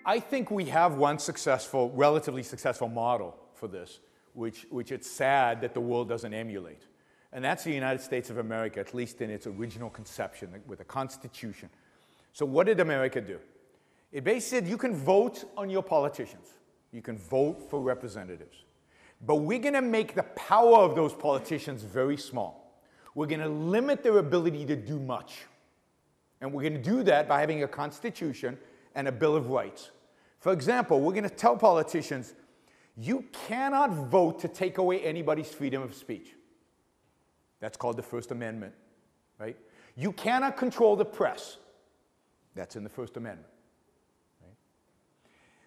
I think we have one successful, relatively successful model for this, which it's sad that the world doesn't emulate. And that's the United States of America, at least in its original conception, with a constitution. So what did America do? It basically said you can vote on your politicians. You can vote for representatives. But we're going to make the power of those politicians very small. We're going to limit their ability to do much. And we're going to do that by having a constitution and a Bill of Rights. For example, we're going to tell politicians, you cannot vote to take away anybody's freedom of speech. That's called the First Amendment, right? You cannot control the press. That's in the First Amendment, right?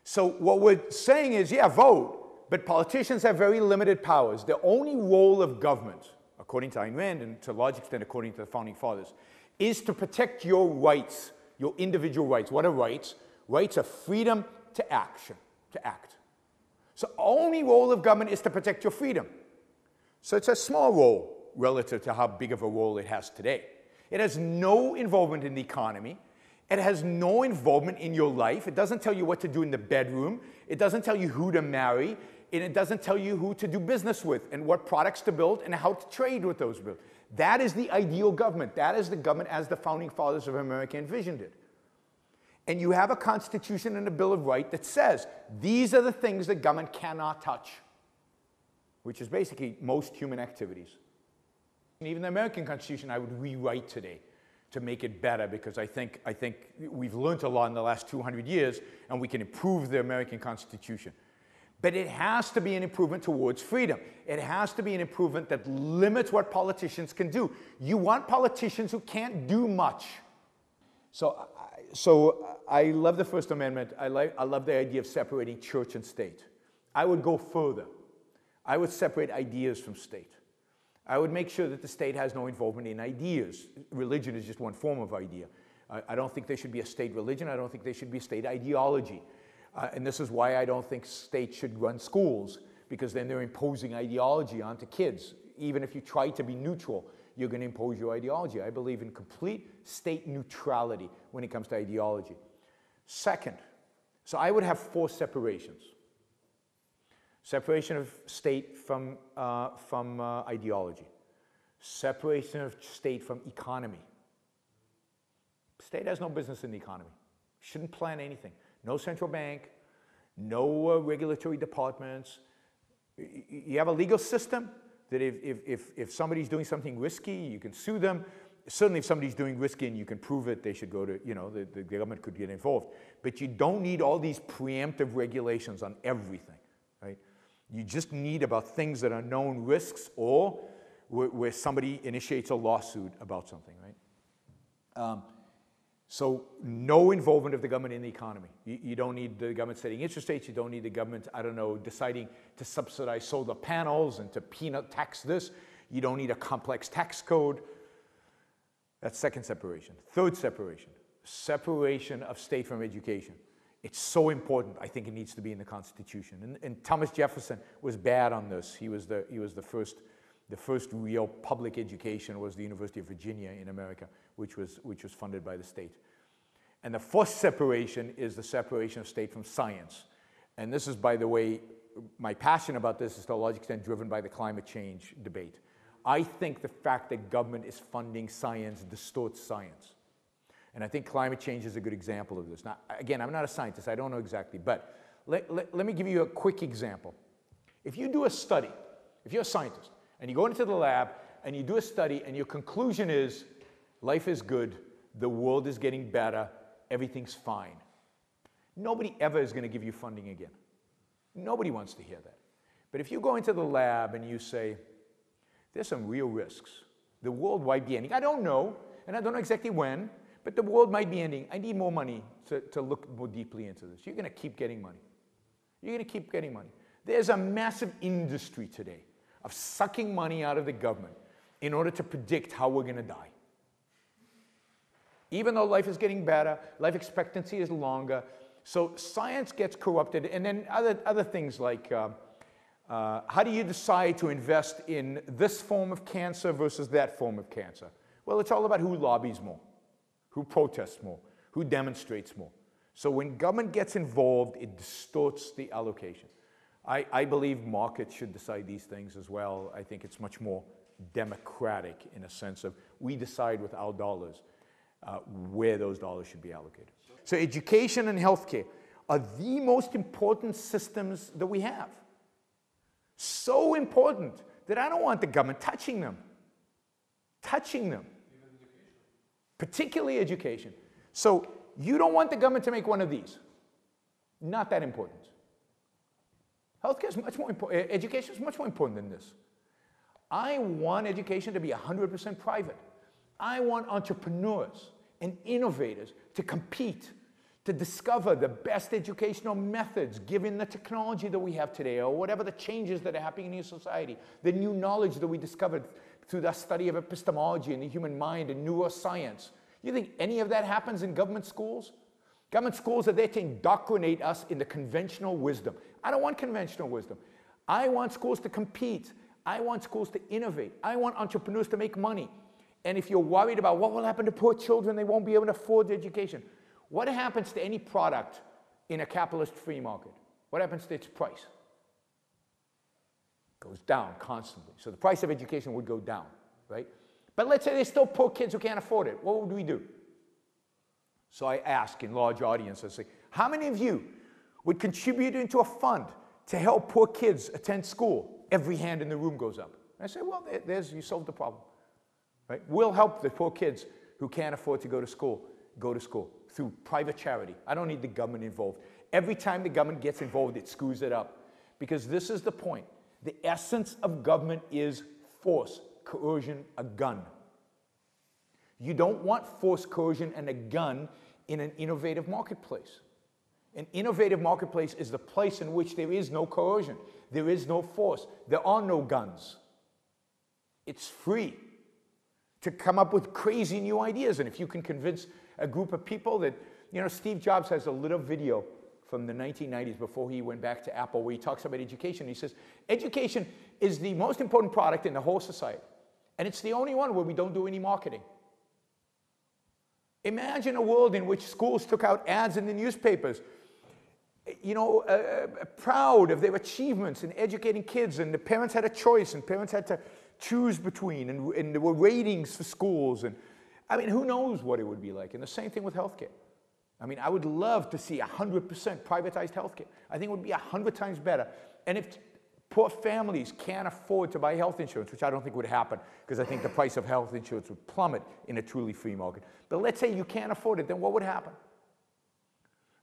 So what we're saying is, yeah, vote, but politicians have very limited powers. The only role of government, according to Ayn Rand and to a large extent according to the Founding Fathers, is to protect your rights, your individual rights. What are rights? Rights are freedom to action, to act. So only role of government is to protect your freedom. So it's a small role relative to how big of a role it has today. It has no involvement in the economy. It has no involvement in your life. It doesn't tell you what to do in the bedroom. It doesn't tell you who to marry. And it doesn't tell you who to do business with and what products to build and how to trade with those build. That is the ideal government. That is the government as the Founding Fathers of America envisioned it. And you have a constitution and a Bill of Rights that says these are the things that government cannot touch, which is basically most human activities. And even the American Constitution I would rewrite today to make it better, because I think we've learned a lot in the last 200 years and we can improve the American Constitution. But it has to be an improvement towards freedom. It has to be an improvement that limits what politicians can do. You want politicians who can't do much. So I love the First Amendment. I love the idea of separating church and state. I would go further. I would separate ideas from state. I would make sure that the state has no involvement in ideas. Religion is just one form of idea. I don't think there should be a state religion. I don't think there should be a state ideology. And this is why I don't think states should run schools, because then they're imposing ideology onto kids. Even if you try to be neutral, you're going to impose your ideology. I believe in complete state neutrality when it comes to ideology. Second, so I would have 4 separations. Separation of state from ideology. Separation of state from economy. State has no business in the economy. Shouldn't plan anything. No central bank, no regulatory departments. You have a legal system that if somebody's doing something risky, you can sue them. Certainly if somebody's doing risky and you can prove it, they should go to, the government could get involved. But you don't need all these preemptive regulations on everything, right? You just need about things that are known risks or where somebody initiates a lawsuit about something, right? So no involvement of the government in the economy. You don't need the government setting interest rates. You don't need the government, I don't know, deciding to subsidize solar panels and to peanut tax this. You don't need a complex tax code. That's second separation. Third separation, separation of state from education. It's so important. I think it needs to be in the Constitution. And Thomas Jefferson was bad on this. He was the first real public education was the University of Virginia in America, which was funded by the state. And the fourth separation is the separation of state from science. And this is, by the way, my passion about this is to a large extent driven by the climate change debate. I think the fact that government is funding science distorts science. And I think climate change is a good example of this. Now, again, I'm not a scientist. I don't know exactly. But let me give you a quick example. If you do a study, if you're a scientist, and you go into the lab, and you do a study, and your conclusion is, life is good, the world is getting better, everything's fine. Nobody ever is going to give you funding again. Nobody wants to hear that. But if you go into the lab and you say, there's some real risks. The world might be ending. I don't know, and I don't know exactly when, but the world might be ending. I need more money to look more deeply into this. You're going to keep getting money. You're going to keep getting money. There's a massive industry today of sucking money out of the government in order to predict how we're going to die. Even though life is getting better, life expectancy is longer. So science gets corrupted. And then other things like how do you decide to invest in this form of cancer versus that form of cancer? Well, it's all about who lobbies more, who protests more, who demonstrates more. So when government gets involved, it distorts the allocation. I believe markets should decide these things as well. I think it's much more democratic in a sense of we decide with our dollars where those dollars should be allocated. So education and healthcare are the most important systems that we have. So important that I don't want the government touching them. Touching them. Particularly education. So you don't want the government to make one of these. Not that important. Healthcare is much more important. Education is much more important than this. I want education to be 100% private. I want entrepreneurs and innovators to compete, to discover the best educational methods given the technology that we have today, or whatever the changes that are happening in your society, the new knowledge that we discovered through the study of epistemology and the human mind and neuroscience. You think any of that happens in government schools? Government schools are there to indoctrinate us in the conventional wisdom. I don't want conventional wisdom. I want schools to compete. I want schools to innovate. I want entrepreneurs to make money. And if you're worried about what will happen to poor children, they won't be able to afford education. What happens to any product in a capitalist free market? What happens to its price? It goes down constantly. So the price of education would go down, right? But let's say there's still poor kids who can't afford it. What would we do? So I ask in large audiences, I say, how many of you would contribute into a fund to help poor kids attend school? Every hand in the room goes up. And I say, well, you solved the problem. Right? We'll help the poor kids who can't afford to go to school through private charity. I don't need the government involved. Every time the government gets involved, it screws it up. Because this is the point. The essence of government is force, coercion, a gun. You don't want force, coercion, and a gun in an innovative marketplace. An innovative marketplace is the place in which there is no coercion. There is no force. There are no guns. It's free to come up with crazy new ideas. And if you can convince a group of people that, you know, Steve Jobs has a little video from the 1990s before he went back to Apple where he talks about education. He says, education is the most important product in the whole society. And it's the only one where we don't do any marketing. Imagine a world in which schools took out ads in the newspapers, you know, proud of their achievements in educating kids, and the parents had a choice, and parents had to choose between, and there were ratings for schools, and I mean, who knows what it would be like. And the same thing with healthcare. I mean, I would love to see 100% privatized healthcare. I think it would be 100 times better. And if poor families can't afford to buy health insurance, which I don't think would happen, because I think the price of health insurance would plummet in a truly free market. But let's say you can't afford it, then what would happen?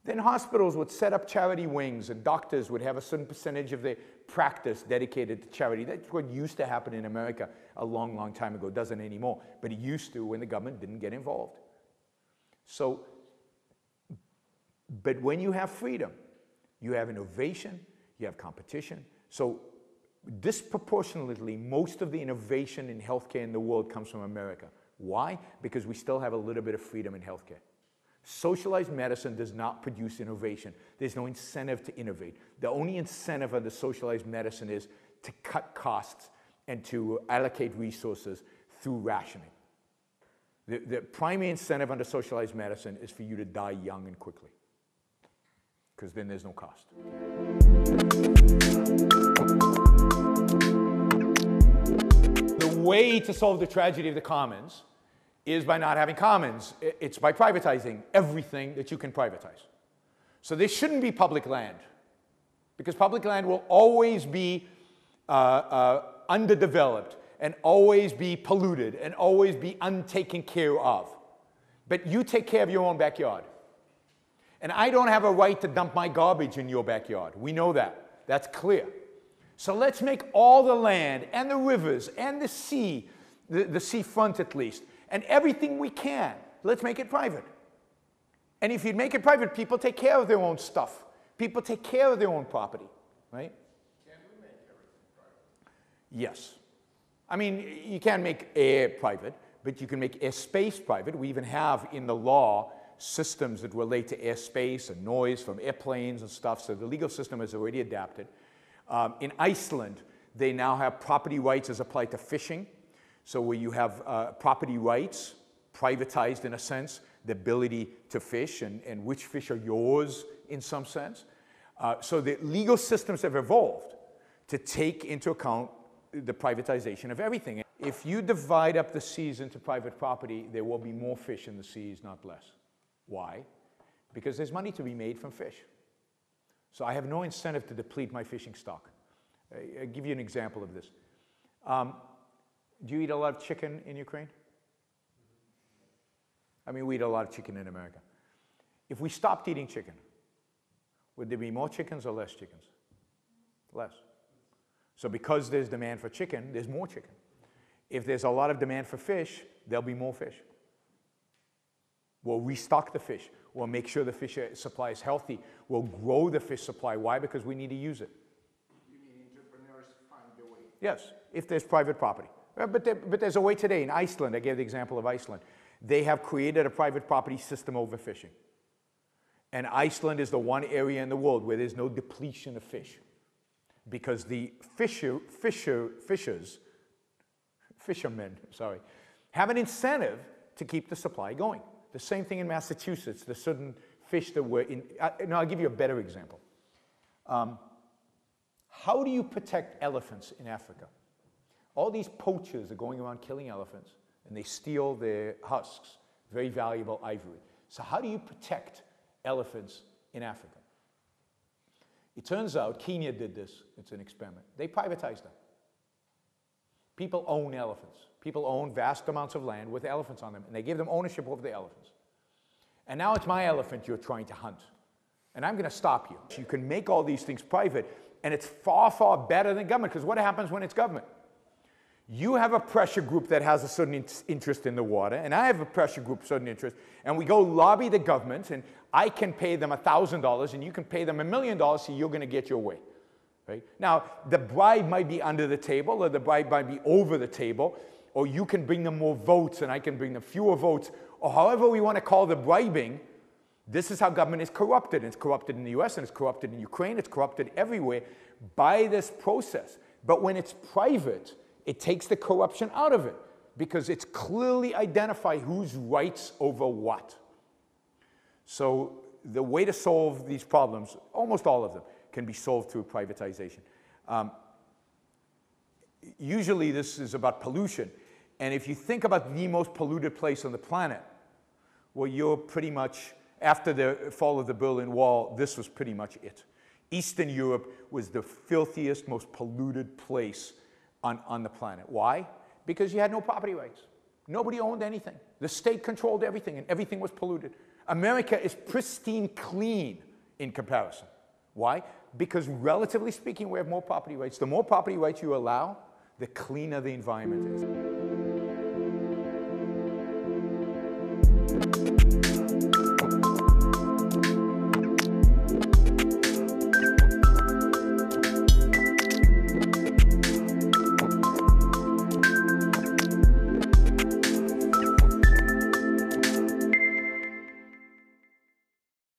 Then hospitals would set up charity wings, and doctors would have a certain percentage of their practice dedicated to charity. That's what used to happen in America a long, long time ago. It doesn't anymore, but it used to when the government didn't get involved. So, but when you have freedom, you have innovation, you have competition. So disproportionately, most of the innovation in healthcare in the world comes from America. Why? Because we still have a little bit of freedom in healthcare. Socialized medicine does not produce innovation. There's no incentive to innovate. The only incentive under socialized medicine is to cut costs and to allocate resources through rationing. The primary incentive under socialized medicine is for you to die young and quickly, because then there's no cost. The way to solve the tragedy of the commons is by not having commons. It's by privatizing everything that you can privatize. So there shouldn't be public land, because public land will always be underdeveloped and always be polluted and always be untaken care of. But you take care of your own backyard. And I don't have a right to dump my garbage in your backyard. We know that. That's clear. So let's make all the land and the rivers and the sea, the seafront at least, and everything we can, let's make it private. And if you make it private, people take care of their own stuff. People take care of their own property, right? Can we make everything private? Yes. I mean, you can make air private, but you can make airspace private. We even have in the law systems that relate to airspace and noise from airplanes and stuff, so the legal system has already adapted. In Iceland, they now have property rights as applied to fishing. So where you have property rights, privatized in a sense, the ability to fish and which fish are yours in some sense. So the legal systems have evolved to take into account the privatization of everything. If you divide up the seas into private property, there will be more fish in the seas, not less. Why? Because there's money to be made from fish. So I have no incentive to deplete my fishing stock. I'll give you an example of this. Do you eat a lot of chicken in Ukraine? I mean, we eat a lot of chicken in America. If we stopped eating chicken, would there be more chickens or less chickens? Less. So because there's demand for chicken, there's more chicken. If there's a lot of demand for fish, there'll be more fish. We'll restock the fish. We'll make sure the fish supply is healthy. We'll grow the fish supply. Why? Because we need to use it. You mean entrepreneurs find the way? Yes, if there's private property. But there's a way today. In Iceland, I gave the example of Iceland. They have created a private property system over fishing. And Iceland is the one area in the world where there's no depletion of fish. Because the fishermen, have an incentive to keep the supply going. The same thing in Massachusetts. There's certain fish that were in... no, I'll give you a better example. How do you protect elephants in Africa? All these poachers are going around killing elephants, and they steal their husks, very valuable ivory. So how do you protect elephants in Africa? It turns out Kenya did this. It's an experiment. They privatized them. People own elephants. People own vast amounts of land with elephants on them, and they give them ownership over the elephants. And now it's my elephant you're trying to hunt, and I'm going to stop you. You can make all these things private, and it's far, far better than government, because what happens when it's government? You have a pressure group that has a certain interest in the water, and I have a pressure group, certain interest, and we go lobby the government, and I can pay them $1,000, and you can pay them $1 million, so you're going to get your way. Right? Now, the bribe might be under the table, or the bribe might be over the table, or you can bring them more votes, and I can bring them fewer votes, or however we want to call the bribing. This is how government is corrupted. It's corrupted in the US, and it's corrupted in Ukraine, it's corrupted everywhere by this process. But when it's private, it takes the corruption out of it, because it's clearly identified whose rights over what. So the way to solve these problems, almost all of them, can be solved through privatization. Usually this is about pollution. And if you think about the most polluted place on the planet, well, you're pretty much, after the fall of the Berlin Wall, this was pretty much it. Eastern Europe was the filthiest, most polluted place on the planet. Why? Because you had no property rights. Nobody owned anything. The state controlled everything, and everything was polluted. America is pristine clean in comparison. Why? Because relatively speaking, we have more property rights. The more property rights you allow, the cleaner the environment is.